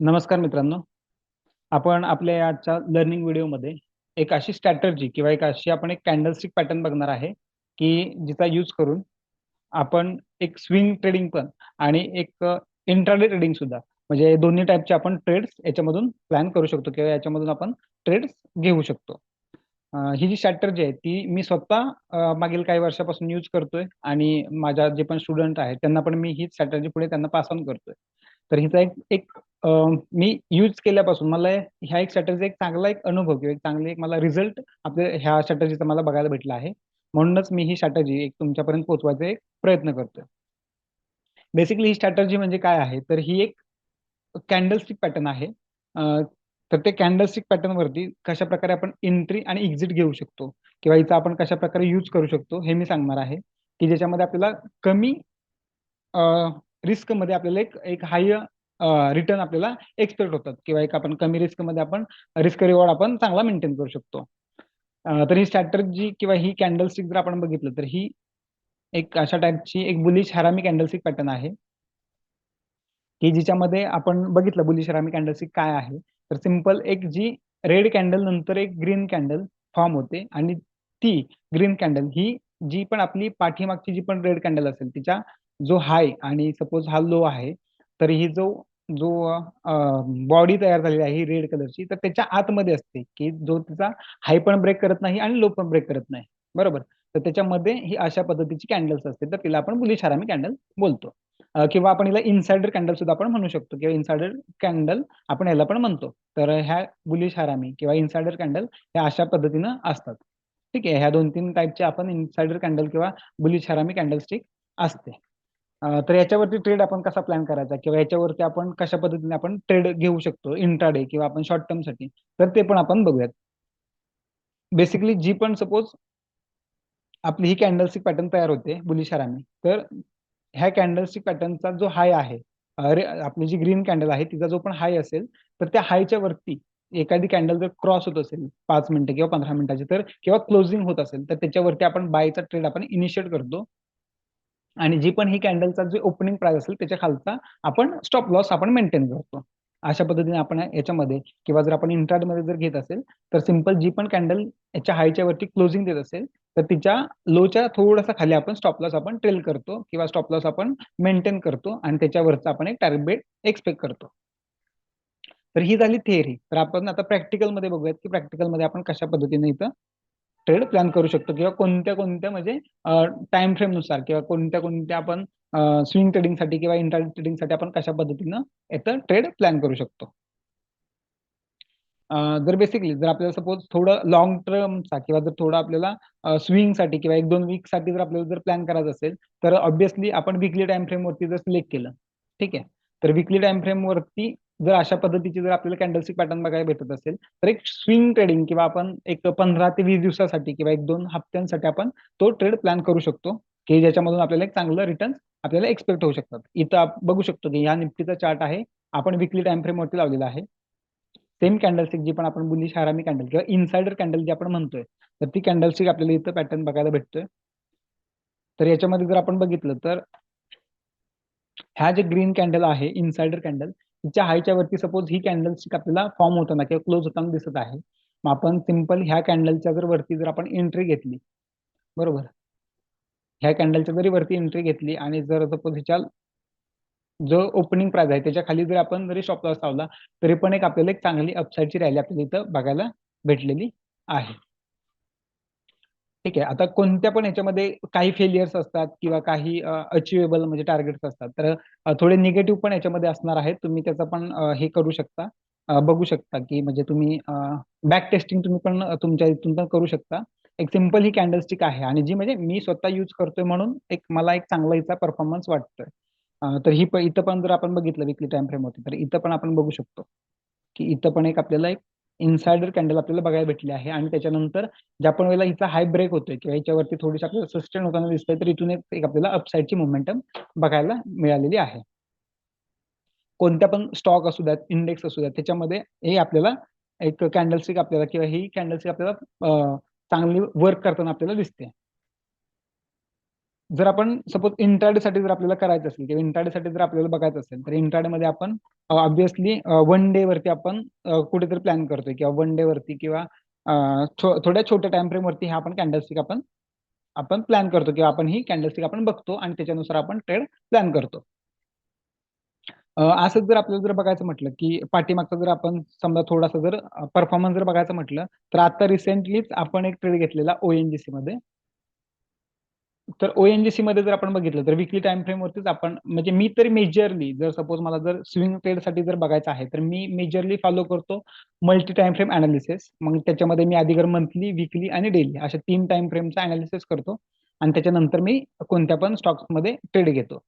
नमस्कार मित्रांनो. आपण आपल्या आजच्या लर्निंग व्हिडिओमध्ये एक अशी स्ट्रॅटर्जी किंवा एक कॅन्डलस्टिक पॅटर्न बघणार आहे, की जिचा यूज करून आपण एक स्विंग ट्रेडिंग पण आणि एक इंट्राडे ट्रेडिंग सुद्धा म्हणजे दोन्ही टाईपचे आपण ट्रेड्स याच्यामधून प्लॅन करू शकतो किंवा याच्यामधून आपण ट्रेड्स घेऊ शकतो. ही जी स्ट्रॅटर्जी आहे ती मी स्वतः मागील काही वर्षापासून यूज करतोय आणि माझ्या जे पण स्टुडंट आहेत त्यांना पण मी ही स्ट्रॅटर्जी पुढे त्यांना पास ऑन करतोय. तर हिचा एक एक मी यूज केल्यापासून मला ह्या एक स्ट्रॅटर्जी एक चांगला एक अनुभव किंवा एक चांगली एक मला रिझल्ट आपल्या ह्या स्ट्रॅटर्जीचा मला बघायला भेटला आहे. म्हणूनच मी ही स्ट्रॅटर्जी एक तुमच्यापर्यंत पोहोचवायचा एक प्रयत्न करतोय. बेसिकली ही स्ट्रॅटर्जी म्हणजे काय आहे, तर ही एक कॅन्डलस्टिक पॅटर्न आहे. तर ते कॅन्डलस्टिक पॅटर्न वरती कशा प्रकारे आपण एंट्री आणि एक्झिट घेऊ शकतो किंवा हिचा आपण कशा प्रकारे यूज करू शकतो हे मी सांगणार आहे, की ज्याच्यामध्ये आपल्याला कमी रिस्क मध्ये आपल्याला एक एक हाय रिटर्न आपल्याला एक्सपेक्ट होतात किंवा एक आपण कमी रिस्क मध्ये आपण रिस्क रिवॉर्ड आपण चांगला मेंटेन करू शकतो. तर ही स्ट्रॅटर्जी किंवा ही कॅन्डलस्टिक जर आपण बघितलं तर ही एक अशा टाईपची एक बुलिश हरामी कॅन्डलस्टिक पॅटर्न आहे, की जिच्यामध्ये आपण बघितलं बुलिश हरामी कॅन्डलस्टिक काय आहे. तर सिंपल एक जी रेड कॅन्डल नंतर एक ग्रीन कॅन्डल फॉर्म होते आणि ती ग्रीन कॅन्डल ही जी पण आपली पाठीमागची जी पण रेड कॅन्डल असेल तिच्या जो हाय आणि सपोज हा लो आहे, तर ही जो जो बॉडी तयार झालेली आहे ही रेड कलरची, तर त्याच्या आतमध्ये असते की जो तिचा हाय पण ब्रेक करत नाही आणि लो पण ब्रेक करत नाही. बरोबर. तर त्याच्यामध्ये ही अशा पद्धतीची कॅन्डल्स असते, तर तिला आपण बुलिश हरामी कॅन्डल बोलतो. किंवा आपण हिला इनसाइडर कॅन्डल सुद्धा आपण म्हणू शकतो किंवा इनसाइडर कॅन्डल आपण याला पण म्हणतो. तर ह्या बुलिश हरामी किंवा इनसाइडर कॅन्डल ह्या अशा पद्धतीनं असतात. ठीक आहे. ह्या 2-3 टाईपचे आपण इनसाइडर कॅन्डल किंवा बुलिश हरामी कॅन्डलस्टिक असते. तर याच्यावरती ट्रेड आपण कसा प्लॅन करायचा किंवा याच्यावरती आपण कशा पद्धतीने आपण ट्रेड घेऊ शकतो इंट्राडे किंवा आपण शॉर्ट टर्म साठी, तर ते पण आपण बघूयात. बेसिकली जी पण सपोज आपली ही कॅन्डलस्टिक पॅटर्न तयार होते बुलिश हरामी, तर ह्या कॅन्डलस्टिक पॅटर्नचा जो हाय आहे, अरे आपली जी ग्रीन कॅन्डल आहे तिचा जो पण हाय असेल, तर त्या हायच्या वरती एखादी कॅन्डल जर क्रॉस होत असेल 5 मिनिटं किंवा 15 मिनिटाची, तर किंवा क्लोजिंग होत असेल तर त्याच्यावरती आपण बायचा ट्रेड आपण इनिशिएट करतो आणि जी पण ही कॅन्डलचा जो ओपनिंग प्राइस असेल त्याच्या खालचा आपण स्टॉप लॉस आपण मेंटेन करतो. अशा पद्धतीने आपण याच्यामध्ये किंवा जर आपण इंट्राडे जर घेत असेल, तर सिंपल जी पण कॅन्डल याच्या हायच्या वरती क्लोजिंग देत असेल, तर तिच्या लोच्या थोडासा खाली आपण स्टॉप लॉस आपण ट्रेल करतो किंवा स्टॉप लॉस आपण मेंटेन करतो आणि त्याच्यावरचा आपण एक टार्गेट एक्सपेक्ट करतो. तर ही झाली थिअरी. तर आपण आता प्रॅक्टिकल मध्ये बघूयात की प्रॅक्टिकल मध्ये आपण कशा पद्धतीने इथं ट्रेड प्लॅन करू शकतो किंवा कोणत्या कोणत्या म्हणजे टाइम फ्रेम नुसार किंवा कोणत्या कोणत्या आपण स्विंग ट्रेडिंगसाठी किंवा इंट्राडे ट्रेडिंगसाठी आपण कशा पद्धतीनं याचं ट्रेड प्लॅन करू शकतो. जर बेसिकली जर आपल्याला सपोज थोडं लॉंग टर्मचा किंवा जर थोडं आपल्याला स्विंगसाठी किंवा 1-2 वीकसाठी जर आपल्याला जर प्लॅन करायचा असेल, तर ऑब्व्हियसली आपण वीकली टाइम फ्रेम वरती जर सिलेक्ट केलं, ठीक आहे. तर वीकली टाइम फ्रेम वरती जर अशा पद्धतीची जर आपल्याला कॅन्डलस्टिक पॅटर्न बघायला भेटत असेल, तर एक स्विंग ट्रेडिंग किंवा आपण एक 15 ते 20 दिवसासाठी किंवा 1-2 हप्त्यांसाठी आपण तो ट्रेड प्लॅन करू शकतो, की ज्याच्यामधून आपल्याला एक चांगलं रिटर्न आपल्याला एक्सपेक्ट होऊ शकतात. इथं बघू शकतो की ह्या निफ्टीचा चार्ट आहे, आपण वीकली टाइम फ्रेम वरती लावलेला आहे. सेम कॅन्डलस्टिक जी पण आपण बुलिश हरामी कॅन्डल किंवा इनसाइडर कॅन्डल जी आपण म्हणतोय, तर ती कॅन्डलस्टिक आपल्याला इथं पॅटर्न बघायला भेटतोय. तर याच्यामध्ये जर आपण बघितलं तर ह्या जे ग्रीन कॅन्डल आहे इनसाइडर कॅन्डल, तिच्या हायच्या वरती सपोज ही कॅन्डलस्टिक आपल्याला फॉर्म होताना किंवा क्लोज होताना दिसत आहे. मग आपण सिंपल ह्या कॅन्डलच्या जर वरती जर आपण एंट्री घेतली, बरोबर, ह्या कॅन्डलच्या जरी वरती एंट्री घेतली आणि जर सपोज ह्याच्या जो ओपनिंग प्राइस आहे त्याच्या खाली जर आपण जरी स्टॉप लॉस लावला, तरी पण एक आपल्याला एक चांगली अपसाईडची रॅली आपल्याला इथं बघायला भेटलेली आहे. ठीक आहे. आता कोणत्या पण ह्याच्यामध्ये काही फेलियर्स असतात किंवा काही अचिवेबल म्हणजे टार्गेट्स असतात, तर थोडे निगेटिव्ह पण याच्यामध्ये असणार आहेत. तुम्ही त्याचं पण हे करू शकता, बघू शकता की म्हणजे तुम्ही बॅक टेस्टिंग तुम्ही पण तुमच्या इथून पण करू शकता. एक सिंपल ही कॅन्डलस्टिक आहे आणि जी म्हणजे मी स्वतः यूज करतोय म्हणून एक मला एक चांगला हिचा परफॉर्मन्स वाटतोय. तर ही इथं पण जर आपण बघितलं वीकली टाइम फ्रेम होती, तर इथं पण आपण बघू शकतो की इथं पण एक आपल्याला एक इनसाइडर कॅन्डल आपल्याला बघायला भेटली आहे आणि त्याच्यानंतर ज्या पण वेळेला हिचा हाय ब्रेक होतोय किंवा याच्यावरती थोडीशी आपल्याला सस्टेन होताना दिसतंय, तर इथून एक आपल्याला अपसाईडची मुवमेंटम बघायला मिळालेली आहे. कोणत्या पण स्टॉक असू द्यात, इंडेक्स असू द्यात, त्याच्यामध्ये हे आपल्याला एक कॅन्डलस्टिक आपल्याला किंवा ही कॅन्डलस्टिक आपल्याला चांगली वर्क करताना आपल्याला दिसते. जर आपण सपोज इंट्राडे साठी जर आपल्याला करायचं असेल किंवा इंट्राडे साठी जर आपल्याला बघायचं असेल तर इंट्राडे मध्ये आपण ऑब्विसली वन डे वरती आपण कुठेतरी प्लॅन करतोय किंवा वन डे वरती किंवा थोड्या छोट्या टाइम फ्रेम वरती हा आपण कॅन्डलस्टिक आपण आपण प्लॅन करतो किंवा आपण ही कॅन्डलस्टिक आपण बघतो आणि त्याच्यानुसार आपण ट्रेड प्लॅन करतो. असंच जर आपल्याला जर बघायचं म्हटलं की पाठीमागचा जर आपण समजा थोडासा जर परफॉर्मन्स जर बघायचं म्हटलं तर आता रिसेंटलीच आपण एक ट्रेड घेतलेला ओएनजीसी मध्ये. तर ओएनजीसी मध्ये जर आपण बघितलं तर विकली टाइम फ्रेम वरतीच आपण म्हणजे मी तरी मेजरली जर सपोज मला जर स्विंग ट्रेड साठी जर बघायचं आहे तर मी मेजरली फॉलो करतो मल्टी टाइम फ्रेम अनालिसिस. मग त्याच्यामध्ये मी आधी मंथली विकली आणि डेली अशा 3 टाइम फ्रेमचा अनालिसिस करतो आणि त्याच्यानंतर मी कोणत्या पण स्टॉक्स मध्ये ट्रेड घेतो.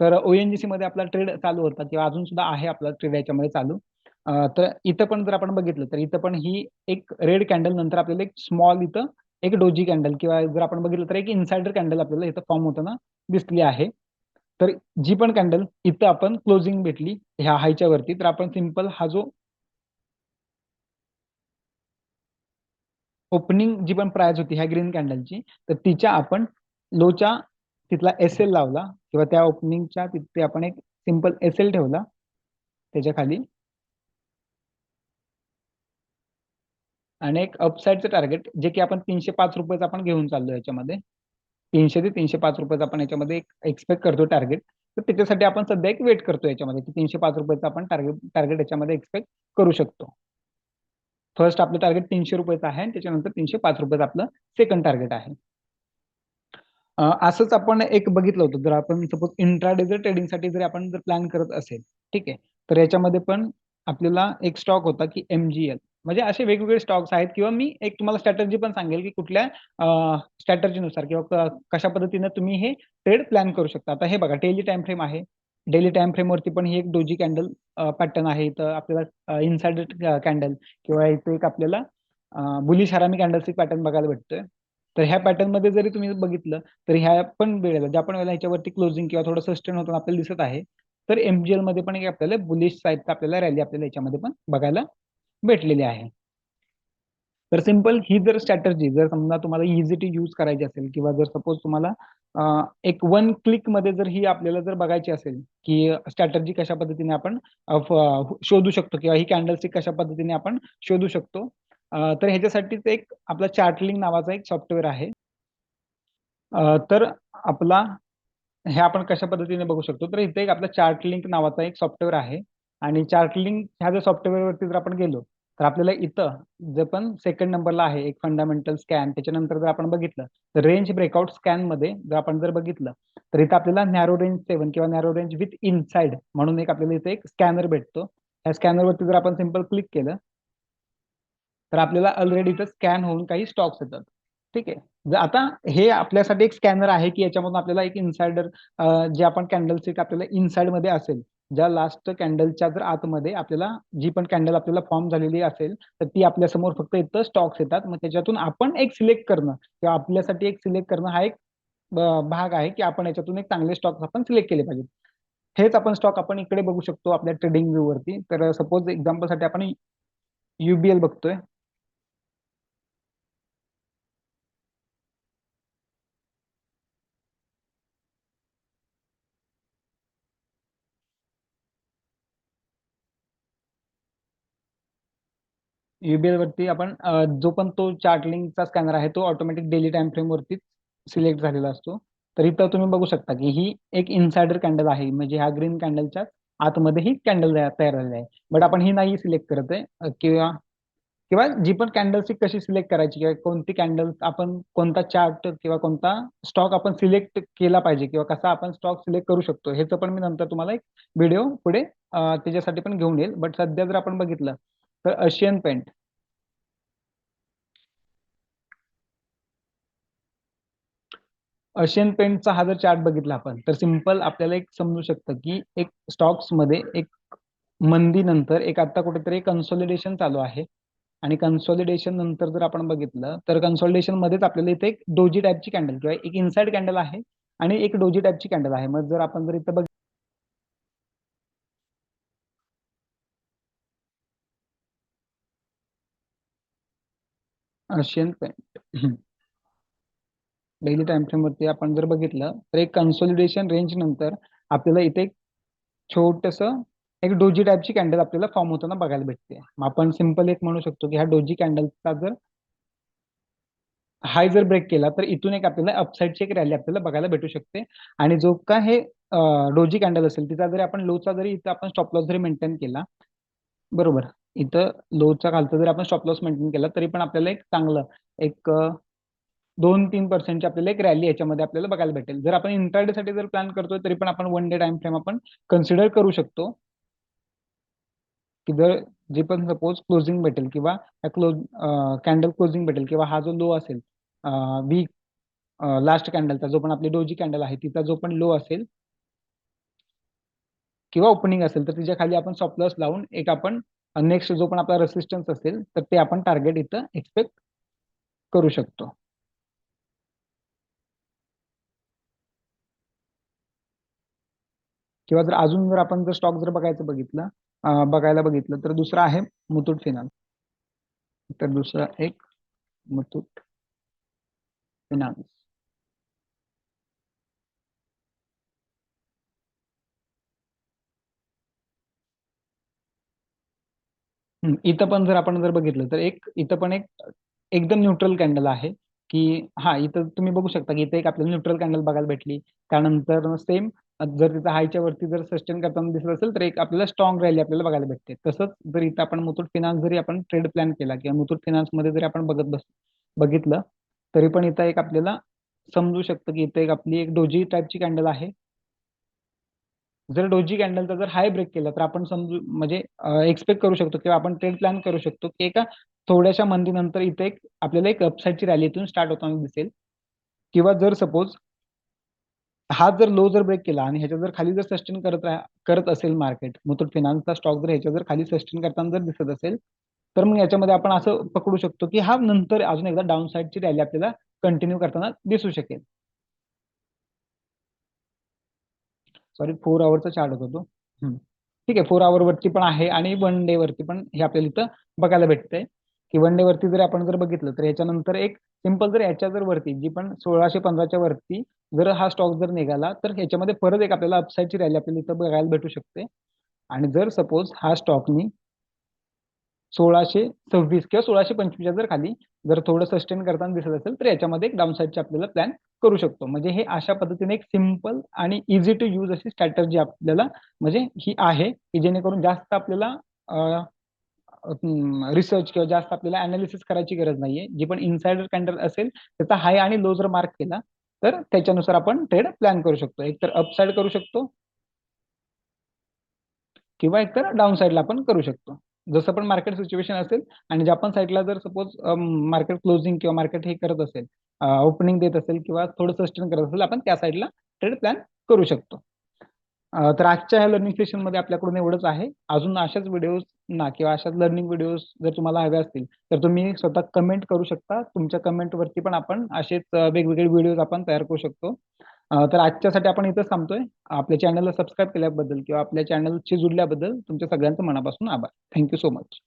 तर ओएनजीसी मध्ये आपला ट्रेड चालू होता किंवा अजून सुद्धा आहे आपला ट्रेड याच्यामध्ये चालू. तर इथं पण जर आपण बघितलं तर इथं पण ही एक रेड कॅन्डल नंतर आपल्याला एक स्मॉल इथं एक डोजी कॅन्डल किंवा जर आपण बघितलं तर एक इन्साइडर कॅन्डल आपल्याला इथं फॉर्म होताना दिसली आहे. तर जी पण कॅन्डल इथं आपण क्लोजिंग भेटली ह्या हायच्या वरती तर आपण सिंपल हा जो ओपनिंग जी पण प्राइस होती ह्या ग्रीन कॅन्डलची तर तिच्या आपण लोच्या तिथला एस एल लावला किंवा त्या ओपनिंगच्या तिथे आपण एक सिंपल एस एल ठेवला त्याच्या खाली आणि एक अपसाईडचं टार्गेट जे की आपण 305 रुपयाचं आपण घेऊन चाललो याच्यामध्ये 300 ते 305 रुपयाचं आपण याच्यामध्ये एक एक्सपेक्ट करतो टार्गेट. तर त्याच्यासाठी आपण सध्या एक वेट करतो याच्यामध्ये की 305 रुपयाचं आपण टार्गेट टार्गेट याच्यामध्ये एक्सपेक्ट करू शकतो. फर्स्ट आपलं टार्गेट 300 रुपयाचं आहे आणि त्याच्यानंतर 305 रुपयाचं आपलं सेकंड टार्गेट आहे. असंच आपण एक बघितलं होतं जर आपण सपोज इंट्राडे जर ट्रेडिंगसाठी जर आपण जर प्लॅन करत असेल ठीक आहे तर याच्यामध्ये पण आपल्याला एक स्टॉक होता की एमजीएल म्हणजे असे वेगवेगळे स्टॉक्स आहेत किंवा मी एक तुम्हाला स्ट्रॅटर्जी पण सांगेल की कुठल्या स्ट्रॅटर्जीनुसार किंवा कशा पद्धतीने तुम्ही हे ट्रेड प्लॅन करू शकता. आता हे बघा डेली टाइम फ्रेम आहे. डेली टाइम फ्रेम वरती पण ही एक डोजी कॅन्डल पॅटर्न आहे इथं आपल्याला इनसाइडर कॅन्डल किंवा इथं एक आपल्याला बुलिश हरामी कॅन्डलस्टिक पॅटर्न बघायला भेटतोय. तर ह्या पॅटर्न मध्ये जरी तुम्ही बघितलं तर ह्या पण वेळेला ज्या पण वेळेला ह्याच्यावरती क्लोजिंग किंवा थोडं सस्टेन होताना आपल्याला दिसत आहे तर एमजीएल मध्ये पण एक आपल्याला बुलिश साईडचा आपल्याला रॅली आपल्याला याच्यामध्ये पण बघायला भेटलेली आहे. तर सिंपल ही जर स्ट्रॅटर्जी जर समजा तुम्हाला इझी टू यूज करायची असेल किंवा जर सपोज तुम्हाला एक वन क्लिक मध्ये जर ही आपल्याला जर बघायची असेल की स्ट्रॅटर्जी कशा पद्धतीने आपण शोधू शकतो किंवा ही कॅन्डलस्टिक कशा पद्धतीने आपण शोधू शकतो तर ह्याच्यासाठीच एक आपला चार्टलिंग नावाचा एक सॉफ्टवेअर आहे. तर आपला हे आपण कशा पद्धतीने बघू शकतो तर इथे एक आपला चार्ट लिंक नावाचा एक सॉफ्टवेअर आहे आणि चार्ट लिंक ह्या जर सॉफ्टवेअरवरती जर आपण गेलो तर आपल्याला इथं जे पण सेकंड नंबरला आहे एक फंडामेंटल स्कॅन त्याच्यानंतर जर आपण बघितलं तर रेंज ब्रेकआउट स्कॅन मध्ये जर आपण जर बघितलं तर इथं आपल्याला नॅरो रेंज 7 किंवा नॅरो रेंज विथ इनसाइड म्हणून एक आपल्याला इथे एक स्कॅनर भेटतो. ह्या स्कॅनरवरती जर आपण सिंपल क्लिक केलं तर आपल्याला ऑलरेडी इथं स्कॅन होऊन काही स्टॉक्स येतात. ठीक आहे. आता हे आपल्यासाठी एक स्कॅनर आहे की याच्यामधून आपल्याला एक इन्साइडर जे आपण कॅन्डलस्टिक आपल्याला इनसाइड मध्ये असेल ज्या लास्ट कॅन्डलच्या जर आतमध्ये आपल्याला जी पण कॅन्डल आपल्याला फॉर्म झालेली असेल तर ती आपल्या समोर फक्त इथं स्टॉक्स येतात. मग त्याच्यातून आपण एक सिलेक्ट करणं किंवा आपल्यासाठी एक सिलेक्ट करणं हा एक भाग आहे की आपण याच्यातून एक चांगले स्टॉक्स आपण सिलेक्ट केले पाहिजेत. हेच आपण स्टॉक आपण इकडे बघू शकतो आपल्या ट्रेडिंग व्ह्यू वरती. तर सपोज एक्झाम्पल साठी आपण युबीएल बघतोय. युबीएल वरती आपण जो पण तो चार्ट लिंकचा स्कॅनर आहे तो ऑटोमॅटिक डेली टाइम फ्रेम वरती सिलेक्ट झालेला असतो. तर इथं तुम्ही बघू शकता की ही एक इन्साइडर कॅन्डल आहे म्हणजे ह्या ग्रीन कॅन्डलच्या आतमध्ये ही कॅन्डल तयार झालेली आहे. बट आपण ही नाही सिलेक्ट करत आहे किंवा किंवा जी पण कॅन्डलची कशी सिलेक्ट करायची किंवा कोणती कॅन्डल आपण कोणता चार्ट किंवा कोणता स्टॉक आपण सिलेक्ट केला पाहिजे किंवा कसा आपण स्टॉक सिलेक्ट करू शकतो ह्याचं पण मी नंतर तुम्हाला एक व्हिडिओ पुढे त्याच्यासाठी पण घेऊन येईल. बट सध्या जर आपण बघितलं तर एशियन पेंट एशियन पेंटचा हा जर चार्ट बघितला आपण तर सिंपल आपल्याला एक समजू शकतं की एक स्टॉक्स मध्ये एक मंदी नंतर एक आता कुठेतरी कन्सॉलिडेशन चालू आहे आणि कन्सॉलिडेशन नंतर जर आपण बघितलं तर कन्सॉलिडेशन मध्येच आपल्याला इथे एक डोजी टाईपची कॅन्डल किंवा एक इनसाइड कॅन्डल आहे आणि एक डोजी टाईपची कॅन्डल आहे. मग जर आपण जर इथं Asian paint daily time frame वरती आपण जर बघितलं तर एक कन्सोलिडेशन रेंज नंतर आपल्याला इथे एक छोटस एक डोजी टाईपची कॅन्डल आपल्याला फॉर्म होताना बघायला भेटते. मग आपण सिंपल एक म्हणू शकतो की ह्या डोजी कॅन्डलचा जर हाय जर ब्रेक केला तर इथून एक आपल्याला अपसाईडची एक रॅली आपल्याला बघायला भेटू शकते. आणि जो का हे डोजी कॅन्डल असेल तिचा जरी आपण लोचा जरी इथं आपण स्टॉप लॉस जरी मेंटेन केला, बरोबर, इथं लोचा खालचा जरी आपण स्टॉप लॉस मेंटेन केला तरी पण आपल्याला एक चांगलं एक 2-3% आपल्याला एक रॅली याच्यामध्ये आपल्याला बघायला भेटेल. जर आपण इंट्राडे साठी जर प्लॅन करतोय तरी पण आपण 1 डे टाइम फ्रेम आपण कन्सिडर करू शकतो. की जर जे पण सपोज क्लोजिंग भेटेल किंवा कॅन्डल क्लोजिंग भेटेल किंवा हा जो लो असेल वीक लास्ट कॅन्डलचा जो पण आपली डोजी कॅन्डल आहे तिचा जो पण लो असेल किंवा ओपनिंग असेल तर तिच्या खाली आपण स्टॉप लॉस लावून एक आपण नेक्स्ट जो पण आपला रेसिस्टन्स असेल तर ते आपण टार्गेट इथं एक्सपेक्ट करू शकतो. किंवा जर अजून जर आपण जर स्टॉक जर बघायला बघितलं तर दुसरा आहे मुथूट फिनान्स. तर दुसरा एक मुथूट फिनान्स. इथं पण जर आपण जर बघितलं तर एक इथं पण एक एकदम न्यूट्रल कॅन्डल आहे. की हा इथं तुम्ही बघू शकता की इथं एक आपल्याला न्यूट्रल कॅन्डल बघायला भेटली. त्यानंतर सेम जर तिथं हायच्या वरती जर सस्टेन करताना दिसत असेल तर एक आपल्याला स्ट्रॉंग रॅली आपल्याला बघायला भेटते. तसंच जर इथं आपण मुथूट फिनान्स जरी आपण ट्रेड प्लॅन केला किंवा मुथूट फिनान्स मध्ये जरी आपण बघितलं तरी पण इथं एक आपल्याला समजू शकतं की इथं एक आपली एक डोजी टाईपची कॅन्डल आहे. जर डोजी कॅन्डलचा जर हाय ब्रेक केला तर आपण समजू म्हणजे एक्सपेक्ट करू शकतो किंवा आपण ट्रेड प्लॅन करू शकतो की एका थोड्याशा मंदीनंतर इथे एक आपल्याला एक अपसाईडची रॅली इथून स्टार्ट होताना दिसेल. किंवा जर सपोज हा जर लो जर ब्रेक केला आणि ह्याच्या जर खाली जर सस्टेन करत असेल मार्केट, मुथूट फिनान्सचा स्टॉक जर ह्याच्या जर खाली सस्टेन करताना जर दिसत असेल तर मग याच्यामध्ये आपण असं पकडू शकतो की हा नंतर अजून एकदा डाऊन साईडची रॅली आपल्याला कंटिन्यू करताना दिसू शकेल. सॉरी 4 आवरचा चार्ट होता तो. ठीक आहे, 4 आवर वरती पण आहे आणि 1 डे वरती पण हे आपल्याला इथं बघायला भेटतंय. की 1 डे वरती जर आपण जर बघितलं तर ह्याच्यानंतर एक सिंपल जर ह्याच्या जर वरती जी पण 1615च्या वरती जर हा स्टॉक जर निघाला तर ह्याच्यामध्ये परत एक आपल्याला अपसाईडची रॅली आपल्याला इथं बघायला भेटू शकते. आणि जर सपोज हा स्टॉकनी 1626 किंवा 1625च्या जर खाली जर थोडं सस्टेन करताना दिसत असेल तर याच्यामध्ये एक डाऊन साईडचे आपल्याला प्लॅन करू शकतो. म्हणजे हे अशा पद्धतीने एक सिंपल आणि इझी टू यूज अशी स्ट्रॅटर्जी आपल्याला म्हणजे ही आहे की जेणेकरून जास्त आपल्याला रिसर्च किंवा जास्त आपल्याला अनालिसिस करायची गरज नाहीये. जी पण इनसाइडर कॅन्डल असेल त्याचा हाय आणि लो जर मार्क केला तर त्याच्यानुसार आपण ट्रेड प्लॅन करू शकतो. एक तर अपसाइड करू शकतो किंवा एकतर डाऊन साईडला आपण करू शकतो. जसं पण मार्केट सिच्युएशन असेल आणि ज्या पण साईडला जर सपोज मार्केट क्लोजिंग किंवा मार्केट हे करत असेल, ओपनिंग देत असेल किंवा थोडं सस्टेन करत असेल आपण त्या साईडला ट्रेड प्लॅन करू शकतो. तर आजच्या ह्या लर्निंग सेशनमध्ये आपल्याकडून एवढंच आहे. अजून अशाच व्हिडिओज ना किंवा अशाच लर्निंग व्हिडिओज जर तुम्हाला हव्या असतील तर तुम्ही स्वतः कमेंट करू शकता. तुमच्या कमेंटवरती पण आपण असेच वेगवेगळे व्हिडिओज आपण तयार करू शकतो. तर आजच्यासाठी आपण इथंच थांबतोय. आपल्या चॅनलला सबस्क्राईब केल्याबद्दल किंवा आपल्या चॅनलशी जुडल्याबद्दल तुमच्या सगळ्यांचं मनापासून आभार. Thank you so much.